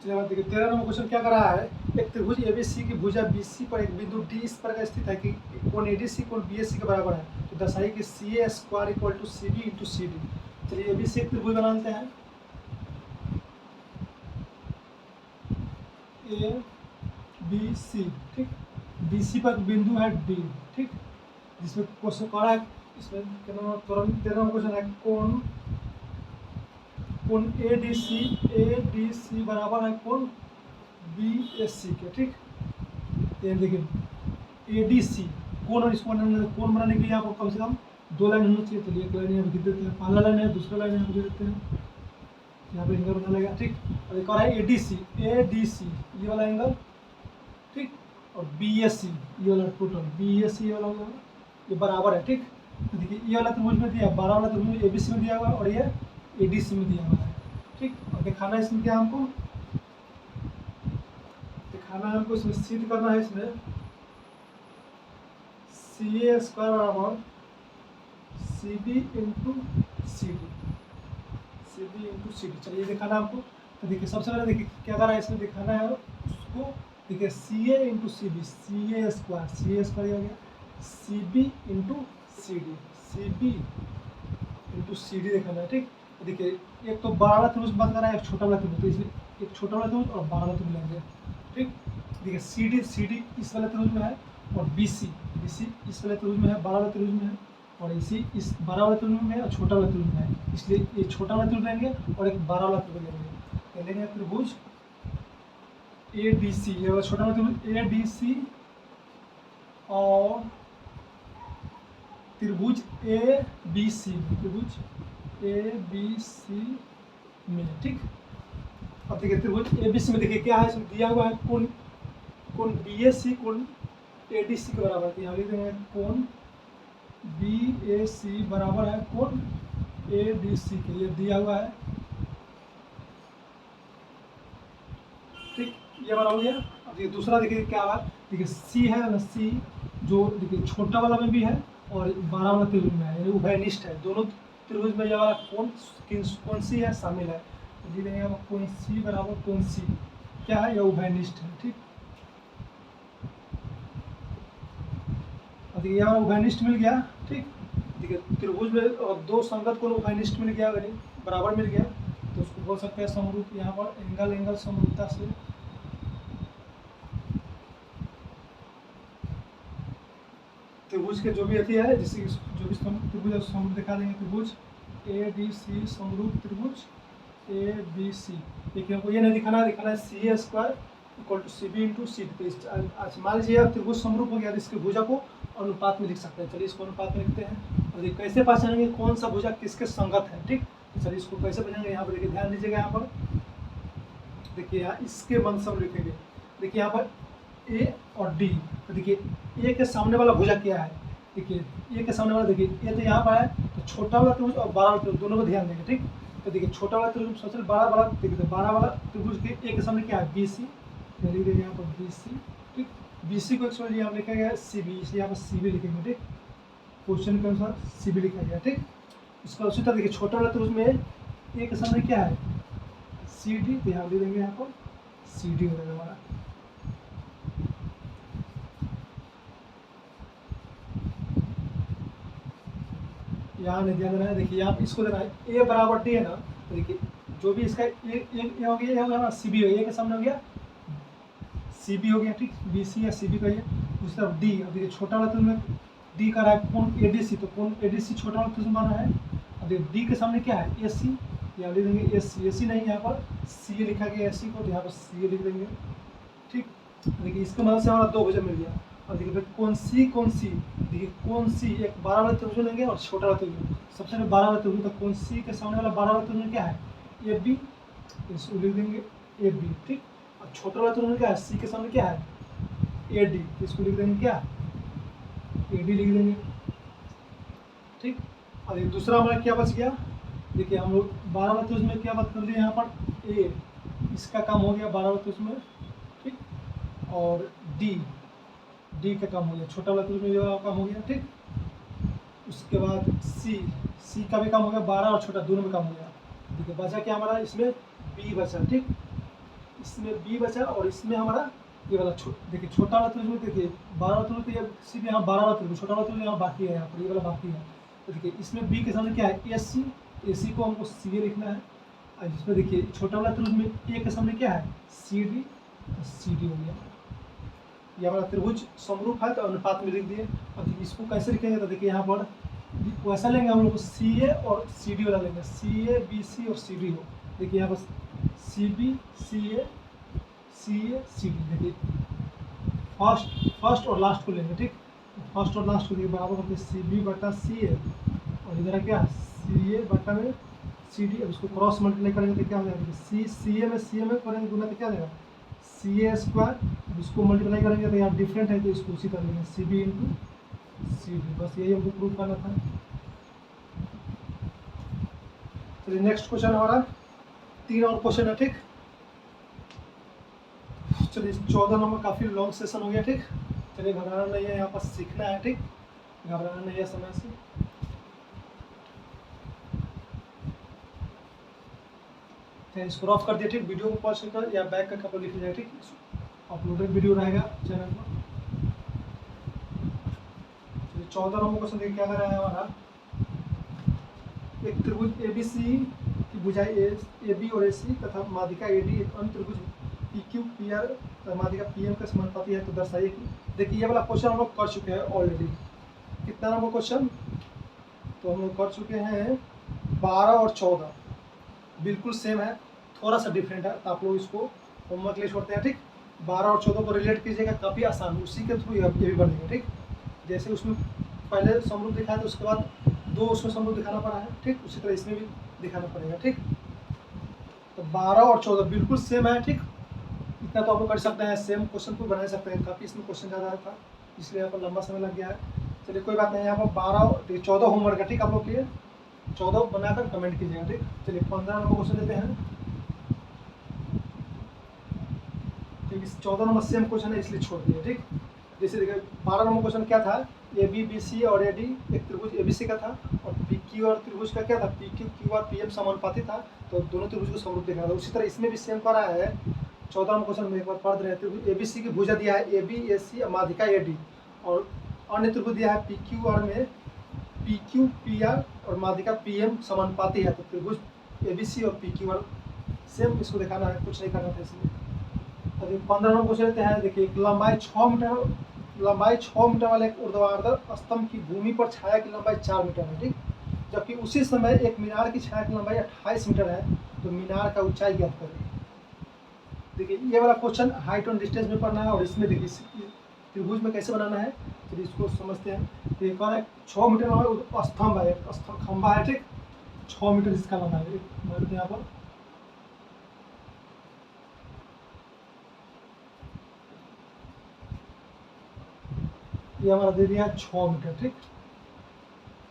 चलिए बात देखिए 13 नंबर क्वेश्चन क्या कर रहा है। एक त्रिभुज एबीसी की भुजा बीसी पर एक बिंदु डी इस प्रकार स्थित है कि कोण एडीसी कोण बीएससी के बराबर है। तो दर्शाइए कि C A square equal to C B into C D. चलिए एबीसी एक त्रिभुज बना लेते हैं। ए बी सी, ठीक। बीसी पर बिंदु है डी, ठीक। जिसमें क्वेश्चन कह रहा है, इसमें कितना 13 नंबर क्वेश्चन है, कोण ए डी सी बराबर है कोण बी एस सी के, ठीक। ये देखिए ए डी सी कोण, और इसको कोण बनाने के लिए आपको कम से कम 2 लाइन होना चाहिए। चलिए एक लाइन यहाँ पर देते हैं, पहला लाइन है, दूसरा लाइन यहाँ पर दे देते हैं, यहाँ पे एंगल बना लेगा, ठीक। और एक और है ए डी सी ये वाला एंगल, ठीक। और बी एस सी ये वाला टोटल बी एस सी ये वाला होगा, ये बराबर है, ठीक। तो देखिए ये वाला त्रिभुज में दिया, 12 वाला त्रिभुज ए बी सी में दिया हुआ है और ये ए डी सी में दिया हुआ है, ठीक। और दिखाना है इसमें क्या, हमको दिखाना है, हमको इसमें सिद्ध करना है, इसमें सी ए स्क्वायर बराबर C B into C D, C B into C D. चलिए दिखाना है हमको। तो देखिए सबसे पहले देखिए क्या कर रहा है, इसमें दिखाना है उसको। देखिए C A into C B, C A square हो गया, C B into C B into C D दिखाना है, ठीक। तो देखिए एक तो 12 वाला त्रिभुज बात कर रहा है, एक छोटा वाला त्रिभुज, तो इसलिए एक छोटा वाला त्रिभुज और 12 वाला त्रिभुज लेंगे, ठीक। देखिए सी डी इस वाले त्रिभुज में है और बी सी इस वाले त्रिभुज में है, 12 वाले त्रिभुज में है, और इसी इस 12 वाले त्रिभुज में है और छोटा वाला त्रिभुज में है, इसलिए ये छोटा वाला त्रिभुज लेंगे और एक 12 वाला त्रिभुज लेंगे। तो लेंगे त्रिभुज ए डी सी, ये वाला छोटा वाला त्रिभुज ए डी सी और त्रिभुज ए बी सी में, ठीक। अब देखिए त्रिभुज ए बी सी में देखिए क्या है, इसमें दिया हुआ है कोण बी एस सी कोण ए डी सी के बराबर है। यहाँ लिख देंगे कोण बी ए सी बराबर है कोण ए डी सी के, लिए दिया हुआ है, ठीक। ये बराबर हो गया। अब ये दूसरा देखिए क्या हुआ, देखिए सी है ना, सी जो देखिए छोटा वाला में भी है और 12 वाला त्रिभुज में है, यानी उभयनिष्ठ है, दोनों त्रिभुज में ये वाला कौन सी है शामिल है। तो लिख देंगे हम कौन सी बराबर कौन सी क्या है, यह उभयनिष्ठ है, ठीक। देखिए यहाँ उभयनिष्ठ मिल गया, ठीक। देखिए त्रिभुज में और 2 संगत कोण उभयनिष्ठ मिल गया, अगर बराबर मिल गया तो उसको बोल सकते हैं समरूप। यहाँ पर एंगल समरूपता से त्रिभुज के जो भी अति है, जैसे जो भी त्रिभुज समरूप दिखा देंगे, त्रिभुज ए डी सी समरूप त्रिभुज ए बी सी। देखिए हमको ये नहीं दिखाना है C A square equal to C B into C D. तो मान लीजिए त्रिभुज समरूप हो गया, तो इसके भुजा को अनुपात में लिख सकते हैं। चलिए इसको अनुपात में लिखते हैं और देखिए कैसे पहचानेंगे कौन सा भुजा किसके संगत है, ठीक। चलिए इसको कैसे पहचानेंगे, यहाँ पर देखिए ध्यान दीजिएगा, यहाँ पर देखिए यहाँ इसके मान सब लिखेंगे। देखिए यहाँ पर ए और डी, तो देखिए ए के सामने वाला भुजा क्या है, देखिए ए के सामने वाला, देखिए ए तो यहाँ पर है, तो छोटा वाला त्रिभुज और 12 वाला त्रिभुज दोनों को ध्यान देंगे, ठीक। तो देखिए छोटा वाला त्रिभुज सबसे 12 वाला, देखिए तो 12 वाला त्रिभुज के ए के सामने क्या है, बी सी, लिख देंगे यहाँ पर बी सी, ठीक। बी सी को एक्चुअली यहाँ लिखा गया है सी बी, इसलिए यहाँ पर सी बी लिखेंगे, ठीक। क्वेश्चन के अनुसार सी बी लिखा गया, ठीक। इसका उसी तरह देखिए छोटा वाला त्रिभुज में ए के सामने क्या है, सी डी, तो यहाँ लिख देंगे यहाँ पर सी डी हो जाएगा हमारा। यहाँ नहीं ध्यान देना है, देखिए यहाँ इसको देना है ए बराबर डी है ना, तो देखिए जो भी इसका ए हो गया, ये हो गया ना, सी बी हो गया, ए के सामने हो गया सी बी हो गया, ठीक। बी सी या सी बी का ये उस तरफ डी। अब देखिए छोटा वाला त्रिभुज में डी का रहा है कोण ए डी सी, तो कोण ए डी सी छोटा वाला त्रिभुज माना है। अब देखिए डी के सामने क्या है, ए सी, यहाँ लिख देंगे ए सी नहीं, यहाँ पर सी ए लिखा गया ए सी को, तो यहाँ पर सी ए लिख देंगे, ठीक। देखिए इसके मदद से हमारा 2 भुजा मिल गया। और देखिए कौन सी देखिए कौन सी, एक 12 वाला त्रिभुज लेंगे और छोटा वाला त्रिभुज, सबसे पहले 12 वाला त्रिभुज, तो कौन सी के सामने वाला 12 वाला त्रिभुज क्या है, ए बी, इसको लिख देंगे ए बी, ठीक। और छोटा वाला त्रिभुज क्या है, सी के सामने क्या है, ए डी, इसको लिख देंगे क्या, ए डी लिख देंगे, ठीक। और ये दूसरा हमारा क्या बच गया, देखिए हम लोग 12 वाला त्रिभुज में क्या बात कर दिए, यहाँ पर ए, इसका काम हो गया 12 वाला त्रिभुज में, ठीक। और डी का काम हो गया, छोटा वाला त्रिभुज में जो काम हो गया, ठीक। उसके बाद सी का भी काम हो गया, 12 और छोटा दोनों में काम हो गया। देखिए बचा क्या हमारा, इसमें बी बचा, ठीक। इसमें बी बचा और इसमें हमारा ये वाला देखिए छोटा वाला त्रिभुज में देखिए 12 वाला त्रिभुज, ये सिर्फ यहाँ 12 वाला त्रिभुज, छोटा वाला त्रिभुज यहाँ बाकी है, यहाँ पर ये वाला बाकी है। तो देखिए इसमें बी के सामने क्या है, एस सी, ए सी को हमको सी ए लिखना है। और जिसमें देखिए छोटा वाला त्रिभुज में ए के सामने क्या है, सी डी, तो सी डी हो गया। ये हमारा त्रिभुज समरूप है तो अनुपात में लिख दिए। अब इसको कैसे लिखेंगे, तो देखिए यहाँ पर वैसा लेंगे हम लोग, सी ए और सी डी वाला लेंगे, सी ए बी सी और सी डी हो। देखिए यहाँ पर सी बी सी ए सी डी, देखिए फर्स्ट और लास्ट को लेंगे, ठीक। फर्स्ट और लास्ट को देखिए बराबर करके सी बी बटा सी ए, और इधर क्या सी ए बटा में सी डी। अब इसको क्रॉस मल्टीप्लाई करेंगे तो क्या हो जाएगा, सी ए में करेंगे गुना तो क्या हो जाएगा सी ए स्क्वायर। इसको मल्टीप्लाई करेंगे तो यहाँ डिफरेंट है तो इसको उसी तरह लेंगे C B into C D. बस यही हमको प्रूव करना था। चलिए नेक्स्ट क्वेश्चन हमारा 3 और क्वेश्चन है, ठीक। चलिए 14 नंबर काफ़ी लॉन्ग सेशन हो गया, ठीक। चलिए घबराना नहीं है, यहाँ पर सीखना है, ठीक, घबराना नहीं है समय से। तो इसको ऑफ कर दिया, ठीक। वीडियो को पॉज कर या बैक का कपड़ा लिख लिया, ठीक। अपलोडेड वीडियो रहेगा चैनल पर। चलिए 14 नंबर क्वेश्चन देखिए क्या कर रहा है हमारा, एक त्रिभुज ए बी सी की भुजाएं ए बी और ए सी तथा माध्यिका ए डी एक अन्य त्रिभुज पी क्यू पी आर माध्यिका पी एम का समानुपाती है तो दर्शाइए कि। देखिए ये वाला क्वेश्चन हम लोग कर चुके हैं ऑलरेडी। कितना नंबर क्वेश्चन, तो हम लोग कर चुके हैं 12 और 14, बिल्कुल सेम है, थोड़ा सा डिफरेंट है, तो आप लोग इसको होमवर्क ले छोड़ते हैं, ठीक। 12 और 14 को रिलेट कीजिएगा, काफ़ी आसान, उसी के थ्रू ये भी बनेगा, ठीक। जैसे उसमें पहले समरूप दिखाया तो उसके बाद 2 उसमें समरूप दिखाना पड़ा है, ठीक, उसी तरह इसमें भी दिखाना पड़ेगा, ठीक। तो 12 और 14 बिल्कुल सेम है, ठीक। इतना तो आप लोग कर सकते हैं, सेम क्वेश्चन को बना सकते हैं। काफ़ी इसमें क्वेश्चन ज़्यादा था इसलिए यहाँ पर लंबा समय लग गया है। चलिए कोई बात नहीं, यहाँ पर 12 14 होमवर्क है, ठीक। आप लोग के लिए 14 बनाकर कमेंट कीजिएगा, ठीक। चलिए 15 नंबर क्वेश्चन देते हैं, ठीक। 14 नंबर सेम क्वेश्चन है इसलिए छोड़ दिए, ठीक। जैसे देखिए 12 नंबर क्वेश्चन क्या था, ए बी बी सी और ए डी एक त्रिभुज ए बी सी का था, और पी क्यू और त्रिभुज का क्या था, पी क्यू क्यू और पी एम समानुपाती था, तो दोनों त्रिभुज को समरूप देखना था। उसी तरह इसमें भी सेम कर रहा है। 14 नंबर क्वेश्चन में एक बार पढ़ रहे हैं, त्रिभुज ए बी सी की भुजा दिया है ए बी ए सी माध्यिका ए डी, और अन्य त्रिभुज दिया है पी क्यू आर में पी क्यू पी आर और माध्यिका पी एम समानुपाती है, तो त्रिभुज ए बी सी और पी क्यू आर सेम इसको दिखाना है, कुछ नहीं करना था इसमें। अभी 15 नंबर क्वेश्चन लेते हैं। देखिए लंबाई 6 मीटर वाले एक ऊर्ध्वाधर स्तंभ की भूमि पर छाया की लंबाई 4 मीटर है, ठीक। जबकि उसी समय एक मीनार की छाया की लंबाई 28 मीटर है, तो मीनार का ऊंचाई ज्ञात करें। देखिए ये वाला क्वेश्चन हाइट और डिस्टेंस में पढ़ना है, और इसमें देखिए त्रिभुज में कैसे बनाना है, चलिए इसको समझते हैं। तो एक और 6 मीटर वाला स्तंभ है, खंभा है, ठीक। 6 मीटर इसका लंबा है, यहाँ पर ये हमारा दे दिया 6 मीटर, ठीक।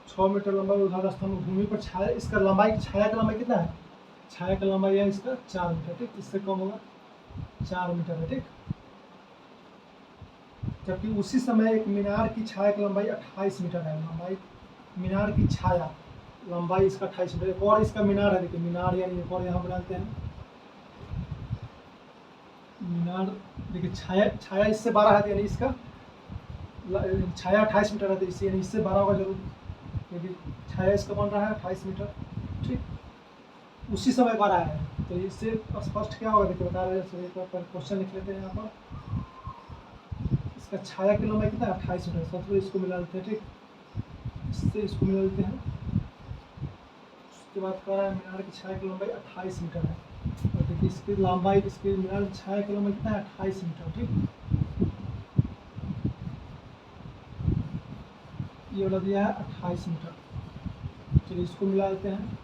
6 मीटर लंबा ऊर्ध्वाधर स्तंभ भूमि पर छाया, इसका लंबाई, छाया का लंबाई कितना है, छाया का लंबाई है इसका 4 मीटर, ठीक। इससे कम होगा 4 मीटर है, ठीक। जबकि उसी समय एक मीनार की छाया की लंबाई 28 मीटर है। लंबाई मीनार की छाया लंबाई इसका 28 मीटर। एक और इसका मीनार है, देखिए मीनार यानी एक और यहाँ बनाते हैं मीनार। देखिए छाया इससे 12 है, यानी इसका छाया 28 मीटर है, तो इससे यानी इससे 12 होगा जरूर, क्योंकि छाया इसका बन रहा है 28 मीटर, ठीक। उसी समय 12 है, तो इससे स्पष्ट क्या होगा, देखिए बता रहे हैं। एक बार क्वेश्चन लिख लेते हैं यहाँ पर। इसका छाया की लंबाई कितना है, 28 मीटर। सबसे इसको मिला लेते हैं, ठीक। इससे इसको मिला लेते हैं। उसके बाद कह रहा है मीनार की छाया की लंबाई 28 मीटर है, और देखिए इसकी लंबाई, इसकी मीनार की छाया की लंबाई कितना है, 28 मीटर, ठीक। ये वाला दिया है 28 मीटर। चलिए इसको मिला लेते हैं,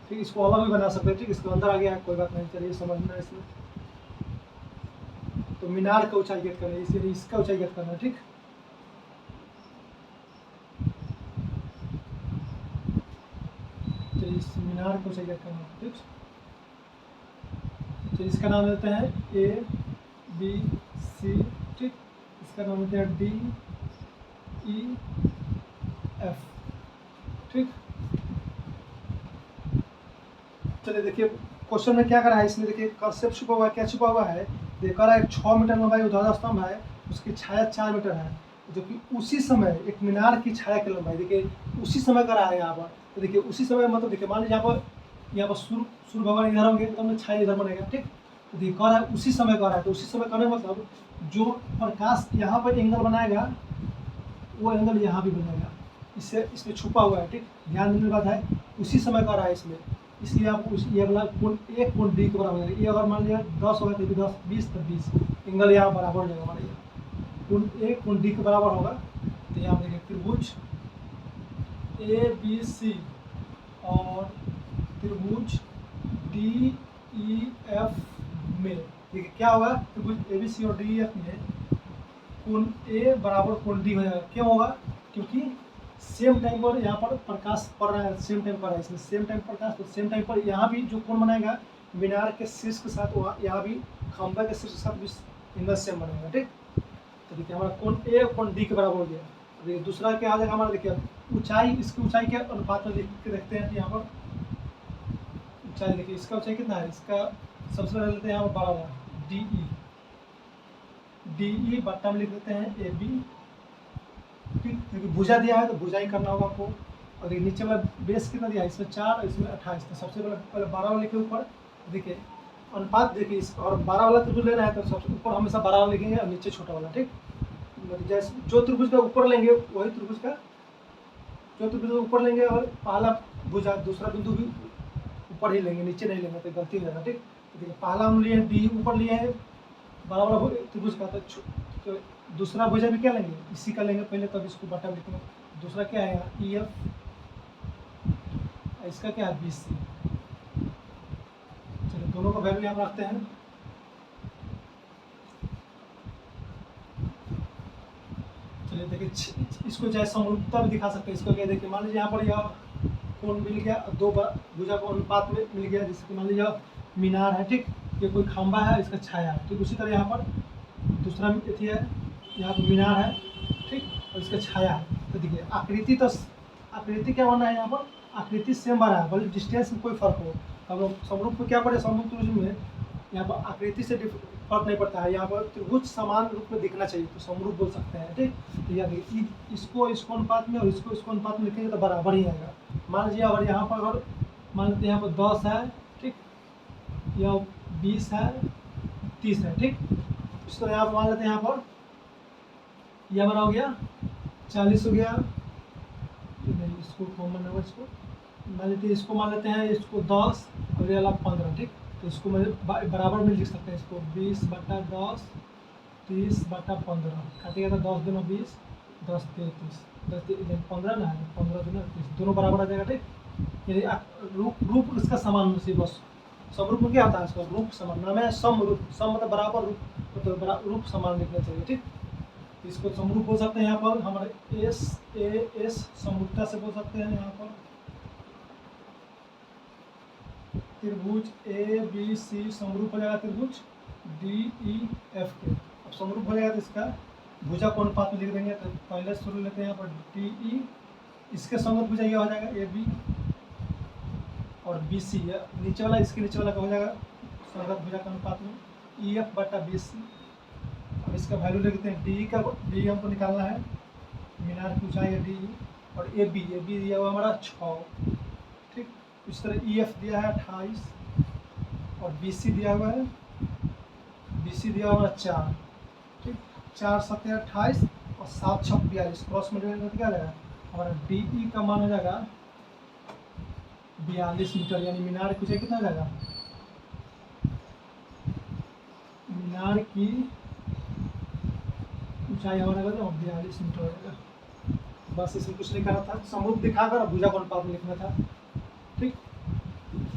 ठीक। इसको अलग भी बना सकते हैं, ठीक। इसके अंदर आ गया है, कोई बात नहीं, चलिए समझना है इसमें। तो मीनार का ऊंचाई ज्ञात करना है, इसलिए इसका ऊंचाई ज्ञात करना है, ठीक। चलिए इस मीनार का ऊंचाई ज्ञात करना है, ठीक। चलिए इसका नाम देते हैं ए बी सी, ठीक। इसका नाम देते हैं डी ई एफ, ठीक। चलिए देखिए क्वेश्चन में क्या करा है इसमें, देखिए कंसेप्ट छुपा हुआ है, क्या छुपा हुआ है, देखिए कह रहा है 6 मीटर लंबाई ध्वजा स्तंभ है, उसकी छाया 4 मीटर है, जो कि उसी समय एक मीनार की छाया की लंबाई, देखिए उसी समय करा है यहाँ पर। तो देखिए उसी समय मतलब देखिए मान लीजिए यहाँ पर सूर्य भगवान इधर होंगे तो हमने छाया इधर बनेगा, ठीक। तो देखिए कह रहा है उसी समय कह रहा है, तो उसी समय करने मतलब जो प्रकाश यहाँ पर एंगल बनाएगा वो एंगल यहाँ भी बनेगा, इससे इसमें छुपा हुआ है, ठीक। ध्यान देने की बात है, उसी समय का रहा है इसमें, इसलिए आप ये वाला कोण एक कोण डी के बराबर है। ये अगर मान लिया 10 होगा तो भी 10, 20 तो 20, एंगल यहाँ बराबर हो जाएगा हमारे यहाँ। कोण एक कोण डी के बराबर होगा, तो यहाँ देखिए त्रिभुज ABC और त्रिभुज DEF में देखिए क्या होगा, त्रिभुज ABC और DEF में कोण A बराबर कोण D हो जाएगा। क्यों होगा, क्योंकि सेम टाइम पर यहाँ पर प्रकाश पड़ रहा है, सेम टाइम पर है इसमें, सेम टाइम प्रकाश, तो सेम टाइम पर यहाँ भी जो कोण बनाएगा मीनार के शीर्ष के साथ, वहाँ यहाँ भी खंभा के शीर्ष के साथ भी एंगल सेम बनेगा, ठीक। तो देखिए हमारा कोण A और कोण D के बराबर हो गया। देखिए दूसरा क्या आ जाएगा हमारा, देखिए ऊंचाई, इसकी ऊंचाई के अनुपात में लिख के देखते हैं। यहाँ पर ऊंचाई देखिए, इसका ऊंचाई कितना है, इसका सबसे पहले लेते हैं यहाँ पर 12 DE बट्टा में लिख देते हैं AB, ठीक। क्योंकि भुजा दिया है तो भुजा ही करना होगा आपको। और देखिए नीचे वाला बेस कितना दिया है, इसमें 4, इसमें 28, तो सबसे पहले 12 वाले के ऊपर देखिए अनुपात देखिए इस, और 12 वाला त्रिभुज लेना है तो सबसे ऊपर हमेशा 12 वाला लिखेंगे और नीचे छोटा वाला, ठीक। जैसे जो त्रिभुज का ऊपर लेंगे वही त्रिभुज का, जो त्रिभुज का ऊपर लेंगे और पहला भुजा दूसरा बिंदु भी ऊपर ही लेंगे, नीचे नहीं लेंगे तो गलती हो जाएगा, ठीक। तो देखिए पहला हम लिए डी ऊपर लिए हैं बड़ा त्रिभुज का, तो दूसरा भुजा भी क्या लेंगे, इसी का लेंगे पहले, तब इसको बटा लिखेंगे। दूसरा क्या है यहाँ EF, इसका क्या है BC। चलिए दोनों का वैल्यू यहाँ रखते हैं। चलिए देखिए इसको चाहे समरूपता भी दिखा सकते हैं, इसको क्या देखिए मान लीजिए यहाँ पर यह कोण मिल गया, दो भुजा को अनुपात में मिल गया, जैसे कि मान लीजिए मीनार है, ठीक। ये कोई खंभा है, इसका छाया है, ठीक। उसी तरह यहाँ पर दूसरा अथी है, यहाँ पर मीनार है, ठीक, और इसका छाया है। तो देखिए आकृति क्या बना है, यहाँ पर आकृति सेम बना है, भले डिस्टेंस में कोई फर्क हो। हम लोग समरूप में क्या पढ़े, समरूप त्रिभुज में यहाँ पर आकृति से फर्क नहीं पड़ता है, यहाँ पर त्रिभुज समान रूप में दिखना चाहिए तो समरूप बोल सकते हैं, ठीक। तो यहाँ देखिए इसको अनुपात में और इसको अनुपात में लिखेंगे तो बराबर ही आएगा। मान लीजिए अगर यहाँ पर अगर मान लेते हैं यहाँ पर 10 है, ठीक, या 20 है, 30 है, ठीक। इस तरह यहाँ पर मान लेते हैं यहाँ पर यह बना हो गया 40 हो गया, इसको कॉमन होगा, इसको मान लेते हैं, इसको मान लेते हैं इसको 10 और ये वाला 15, ठीक। तो इसको मैं बराबर में लिख सकते हैं, इसको 20/10 30/15 काटिएगा तो 10 दूना 20, 10 33, 10 15 ना है, 15 दूना 30, दोनों बराबर आ जाएगा, ठीक। यानी रूप इसका समान होना चाहिए बस। समरूप में क्या होता है, इसका रूप समान, नाम है समरूप, सम मतलब बराबर, रूप मतलब रूप समान लिखना चाहिए, ठीक। इसको समरूप बोल सकते हैं यहाँ पर हमारे SAS समरूपता से बोल सकते हैं। यहाँ पर त्रिभुज ABC समरूप हो जाएगा त्रिभुज DEF के। अब समरूप हो जाएगा तो इसका भुजा को अनुपात में लिख देंगे, तो पहले शुरू लेते हैं यहाँ पर DE, इसके संगत भुजा यह हो जाएगा AB और BC, नीचे वाला इसके नीचे वाला का हो जाएगा संगत भुजा के अनुपात में EF/BC। अब इसका वैल्यू लिख देते हैं, DE हमको निकालना है, मीनार की ऊंचाई है DE, और AB दिया हुआ हमारा 6, ठीक। इस तरह EF दिया है 28 और BC दिया हुआ है, BC दिया हुआ 4, ठीक। 4 7 28 और 7 6 42, क्रॉस मल्टीप्लाई क्या जाएगा हमारा DE का मान हो जाएगा 42 मीटर, यानी मीनार की ऊंचाई कितना जाएगा, मीनार की ऊंचाई हमारा 42 मीटर हो जाएगा। बस इसमें कुछ नहीं करना था, समरूप दिखाकर भुजा को अनुपात में लिखना था, ठीक।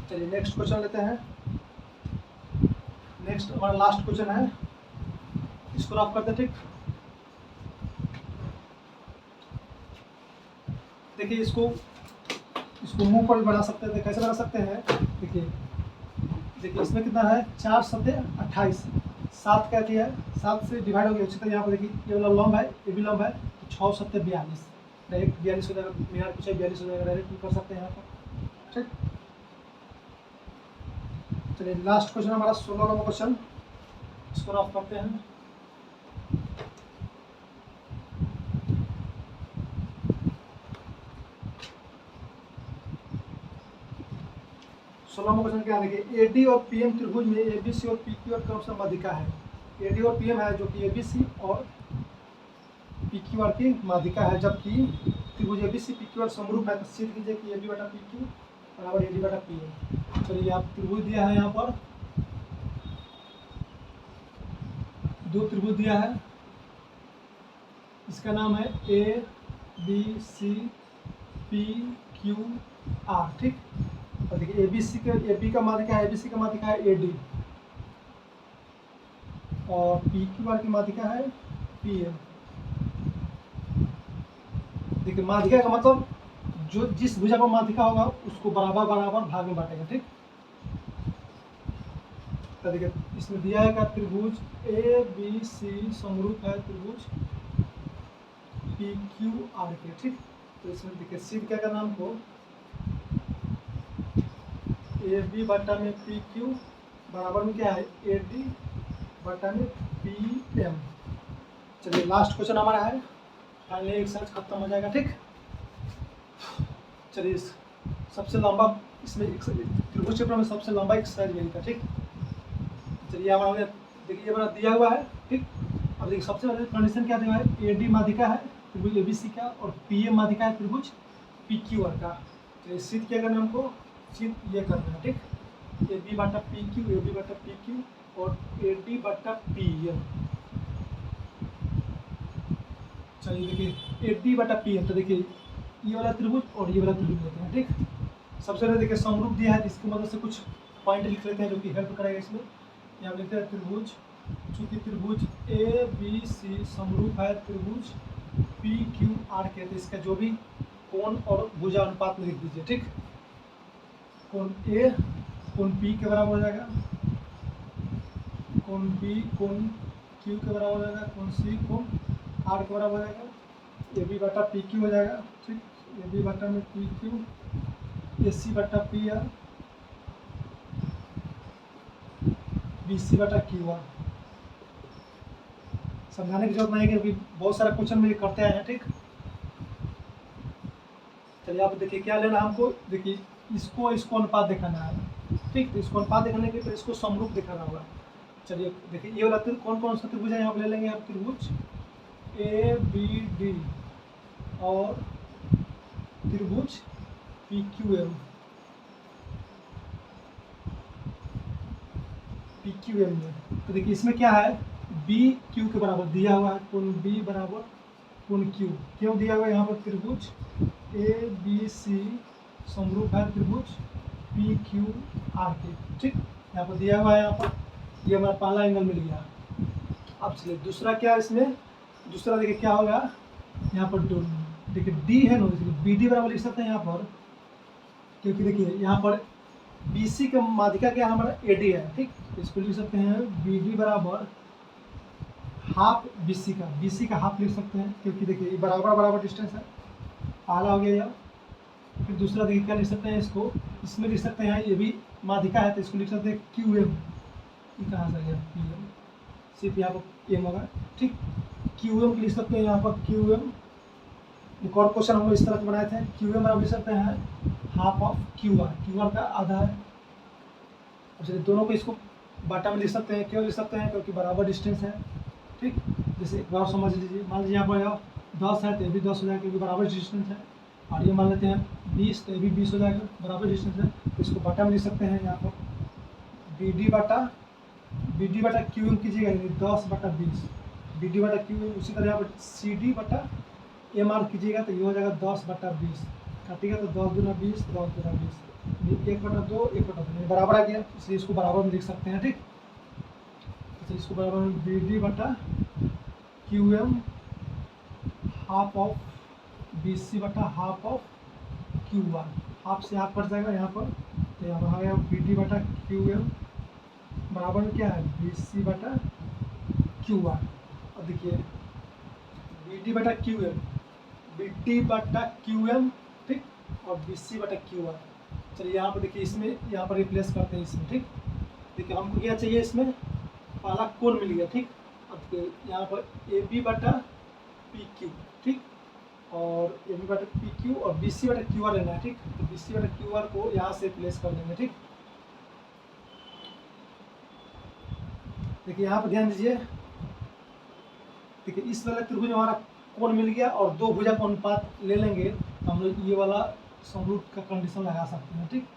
चलिए नेक्स्ट क्वेश्चन लेते हैं। नेक्स्ट हमारा लास्ट क्वेश्चन है, इसको रफ करते हैं, ठीक। देखिए इसको मुंह पर भी बना सकते हैं, कैसे बना सकते हैं, देखिए इसमें कितना है 4 7 28, 7 क्या है 7 से डिवाइड हो गया, उसी तरह यहाँ पर देखिए ये वाला लंब है, ये भी लंब है, तो 6 7 42, डायरेक्ट 42 हो जाएगा, मीनार की ऊंचाई 42 हो जाएगा, डायरेक्ट भी कर सकते हैं यहाँ पर, ठीक। चलिए लास्ट क्वेश्चन हमारा 16 नंबर क्वेश्चन, इसको रफ करते हैं। सोलह क्वेश्चन क्या देखिए, एडी और पीएम त्रिभुज में एबीसी और पीक्यू और क्रमशः माध्यिका है। एडी और पीएम है जो कि एबीसी और पीक्यू आर की माध्यिका है, जबकि त्रिभुज एबीसी पीक्यू आर समरूप है। तो सिद्ध कीजिए कि एबी बटा पीक्यू बराबर एडी बटा पीएम। चलिए आप त्रिभुज दिया है, यहाँ पर दो त्रिभुज दिया है, इसका नाम है A B C P Q R, ठीक। और देखिए एबीसी का एबी का माध्यिका है, एबीसी का माध्यिका है एडी और पीक्यू आर की माध्यिका है पीएम। देखिए माध्यिका का मतलब जो जिस भुजा पर माध्यिका होगा उसको बराबर बराबर भाग में बांटेगा, ठीक। तो देखिए इसमें दिया है क्या, त्रिभुज ए बी सी समरूप है त्रिभुज पी क्यू आर के, ठीक। तो इसमें देखिए सिद्ध क्या करना हमको, ए बी बटा में पी क्यू बराबर में क्या है ए डी बटा में पी एम। चलिए लास्ट क्वेश्चन हमारा है, फाइनली एक्सरसाइज खत्म हो जाएगा, ठीक। चलिए सबसे लंबा इसमें त्रिभुज क्षेत्र में सबसे लंबा एक्सरसाइज यही था, ठीक। चलिए हमारा देखिए ये हमारा दिया हुआ है, ठीक। अब देखिए सबसे पहले कंडीशन क्या दिया है, ए डी माध्यिका है त्रिभुज एबीसी का और पी एम माध्यिका है त्रिभुज पी क्यू आर का। तो सिद्ध क्या करना है हमको, सिद्ध ये करना है, ठीक। ए बी बटा पी क्यू, ए बी बटा पी क्यू और ए डी बटा पी एम। चलिए देखिए ए डी बटा पी एम, तो देखिए ये वाला त्रिभुज और ये वाला त्रिभुज लेते हैं, ठीक। सबसे पहले देखिए समरूप दिया है, इसकी मदद से कुछ पॉइंट लिख लेते हैं जो कि हेल्प करेगा इसमें। यहाँ लिखते हैं त्रिभुज, चूंकि त्रिभुज ए बी सी समरूप है त्रिभुज पी क्यू आर के, तो इसका जो भी कोण और भुजा अनुपात में लिख दीजिए, ठीक। कोण ए कोण पी के बराबर हो जाएगा, कोण बी कोण क्यू के बराबर हो जाएगा, कोण सी कोण आर के बराबर हो जाएगा, ए बी बटा पी क्यू हो जाएगा, ठीक। ए बी बटा में पी क्यू, ए सी बटा पी आर, बी सी बटा क्यू आर। समझाने की जरूरत नहीं है क्योंकि बहुत सारा क्वेश्चन में ये करते आए हैं, ठीक। चलिए आप देखिए क्या लेना हमको, देखिए इसको अनुपात दिखाना है, ठीक। तो इसको अनुपात दिखाने के लिए तो इसको समरूप दिखाना होगा। चलिए देखिए ये वाला कौन कौन सा त्रिभुज है, यहाँ पर ले लेंगे आप त्रिभुज ए बी डी और त्रिभुज P Q M, P Q M में। तो देखिए इसमें क्या है, बी क्यू के बराबर दिया हुआ है, कोण बी बराबर कोण क्यू, क्यों दिया हुआ है यहाँ पर, त्रिभुज ए बी सी समरूप है त्रिभुज पी क्यू आर के, ठीक। यहाँ पर दिया हुआ है, यहाँ पर ये हमारा पहला एंगल मिल गया। अब चलिए दूसरा क्या है इसमें, दूसरा देखिए क्या होगा, यहाँ पर देखिए डी है ना, बी डी बराबर लिख सकते हैं यहाँ पर, क्योंकि देखिए यहाँ पर बी सी का माध्यिका क्या हमारा ए डी है, ठीक। इसको लिख सकते हैं बी डी बराबर हाफ बी सी का हाफ लिख सकते हैं, क्योंकि देखिए बराबर बराबर डिस्टेंस है, पहला हो गया यह। फिर दूसरा देखिए क्या लिख सकते हैं, इसको इसमें लिख सकते हैं, ये भी माध्यिका है तो इसको लिख सकते हैं क्यू एम, ये कहाँ से आ गया पी एम, सिर्फ यहाँ पर एम होगा, ठीक। क्यू एम लिख सकते हैं यहाँ पर क्यू एम। एक और क्वेश्चन हम लोग इस तरह से बनाए थे, क्यू एम आप लिख सकते हैं हाफ ऑफ क्यू आर का आधा है। अब चलिए दोनों को इसको बाटा में लिख सकते हैं, क्यों लिख सकते हैं, क्योंकि बराबर डिस्टेंस है, ठीक। जैसे एक बार समझ लीजिए, मान लीजिए यहाँ पर 10 है तो ये भी 10 हो जाएगा क्योंकि बराबर डिस्टेंस है, और ये मान लेते हैं 20 तो ये भी 20 हो जाएगा, बराबर डिस्टेंस है। तो इसको बाटा में लिख सकते हैं यहाँ पर बी डी बटा क्यू एम कीजिएगा, 10 बटा 20 बी डी बटा क्यू एम। उसी तरह यहाँ पर सी डी बटा एम आर कीजिएगा तो ये हो जाएगा 10 बटा 20, काटिएगा तो 10 दूना 20, 10 दूना 20, 1 बटा 2 1 बटा 2 बराबर आ गया, इसलिए इसको बराबर में लिख सकते हैं, ठीक। तो इसको बराबर में बी डी बटा Q M half of B C बटा half of Q R, half से हाफ कट जाएगा यहाँ पर, तो यहाँ पर आ गया बी डी बटा क्यू एम बराबर में क्या है बी सी बटा क्यू आर। अब देखिए बी डी बटा क्यू एम, बी डी बटा क्यू एम, ठीक, और बी सी बटा क्यू आर। चलिए यहाँ पर देखिए इसमें यहाँ पर रिप्लेस करते हैं इसमें, ठीक। देखिए हमको क्या चाहिए, इसमें पहला कोण मिल गया, ठीक। अब यहाँ पर ए बी बटा पी क्यू, ठीक, और ए बी बटा पी क्यू और बी सी बटा क्यू आर लेना है, ठीक। तो बी सी बटा क्यू आर को यहाँ से प्लेस कर देंगे, ठीक। देखिए यहाँ पर ध्यान दीजिए, देखिए इस वाला त्रिभुज में हमारा कोण मिल गया और दो भुजा का अनुपात ले लेंगे तो हम लोग ये वाला समरूप का कंडीशन लगा सकते हैं, ठीक।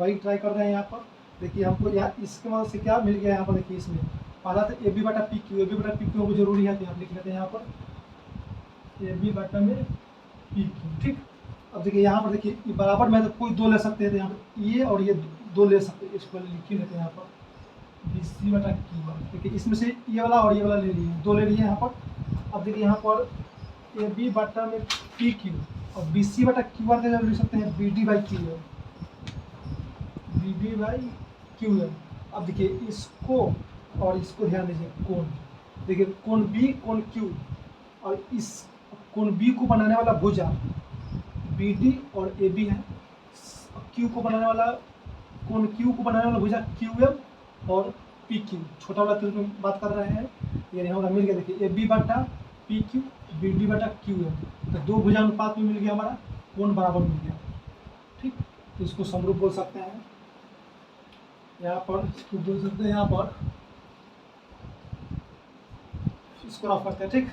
वही ट्राई कर रहे हैं यहाँ पर। देखिए हमको यहाँ इसके मदद से क्या मिल गया, यहाँ पर देखिए इसमें पहला तो ए बी बटा पी क्यू, ए बी बटा पी क्यू को जरूरी है तो यहाँ लिख लेते हैं, यहाँ पर ए बी बटा में पी क्यू, ठीक। अब देखिए यहाँ पर देखिए ये बराबर में तो कोई दो ले सकते हैं, तो यहाँ पर ये और ये दो ले सकते हैं, इसको लिख ही लेते हैं यहाँ पर बी सी बटा क्यू आर। देखिए इसमें से ये वाला और ये वाला ले लिए, दो ले लिए यहाँ पर। अब देखिए यहाँ पर ए बी बटा में पी क्यू और बी सी बटा क्यू आर का लिख सकते हैं B D by Q M, B D by Q M. अब देखिए इसको और इसको ध्यान दीजिए, कोण देखिए कोण बी कोण क्यू, और इस कोण बी को बनाने वाला भुजा बी डी और ए बी है, क्यू को बनाने वाला कोण क्यू को बनाने वाला भुजा क्यू एम और पी क्यू, छोटा वाला त्रिभुज में बात कर रहे हैं। ये हमारा मिल गया, देखिए ए बी बटा पी क्यू बी डी बटा क्यू एम, तो दो भुजानुपात में मिल गया, हमारा कोण बराबर मिल गया, ठीक। तो इसको समरूप बोल सकते हैं, यहाँ पर इसको बोल सकते हैं, यहाँ पर इसको रफ करते हैं, ठीक।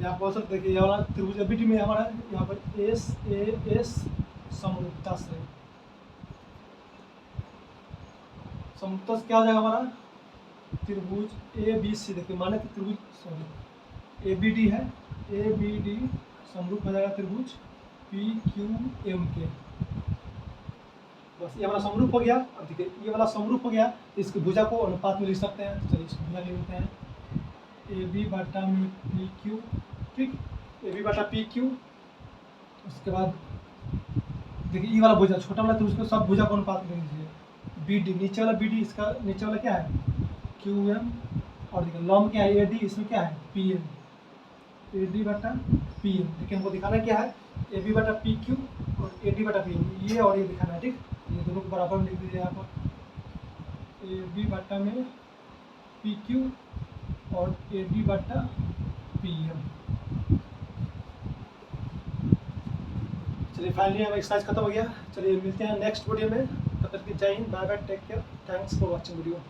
यहाँ बोल सकते हैं कि हमारा त्रिभुज एबीटी में हमारा यहाँ पर एस ए एस समरूपता से, समरूपता से क्या हो जाएगा हमारा त्रिभुज ए बी सी, देखिए माने तो त्रिभुज सॉरी ए बी डी है, ए बी डी समरूप हो जाएगा त्रिभुज पी क्यू एम के, बस ये वाला समरूप हो गया। अब देखिए ये वाला समरूप हो गया तो इसके भुजा को अनुपात में लिख सकते हैं, तो चलिए इसको भुजा ले लेते हैं, ए बी बटा में पी क्यू, ठीक, ए बी बटा पी क्यू। उसके बाद देखिए ये वाला भुजा छोटा वाला तो उसको सब भुजा को अनुपात में लिख लीजिए, बी डी नीचे वाला बी डी, इसका नीचे वाला क्या है क्यू एम, और देखिए लॉम क्या है ए डी, इसमें क्या है पी एम, ए डी बटा पी एम। देखिए हमको दिखाना क्या है ए बी बटा पी क्यू और ए डी बटा पी एम, ये और ये दिखाना है, ठीक। ये दोनों को बराबर में लिख दीजिए यहाँ पर ए बी बटा में पी क्यू और ए डी बटा पी एम। चलिए फाइनली हमारा एक्सरसाइज खत्म हो गया। चलिए मिलते हैं नेक्स्ट वीडियो में, तब तक के जय हिंद, bye bye, take care, thanks for watching video.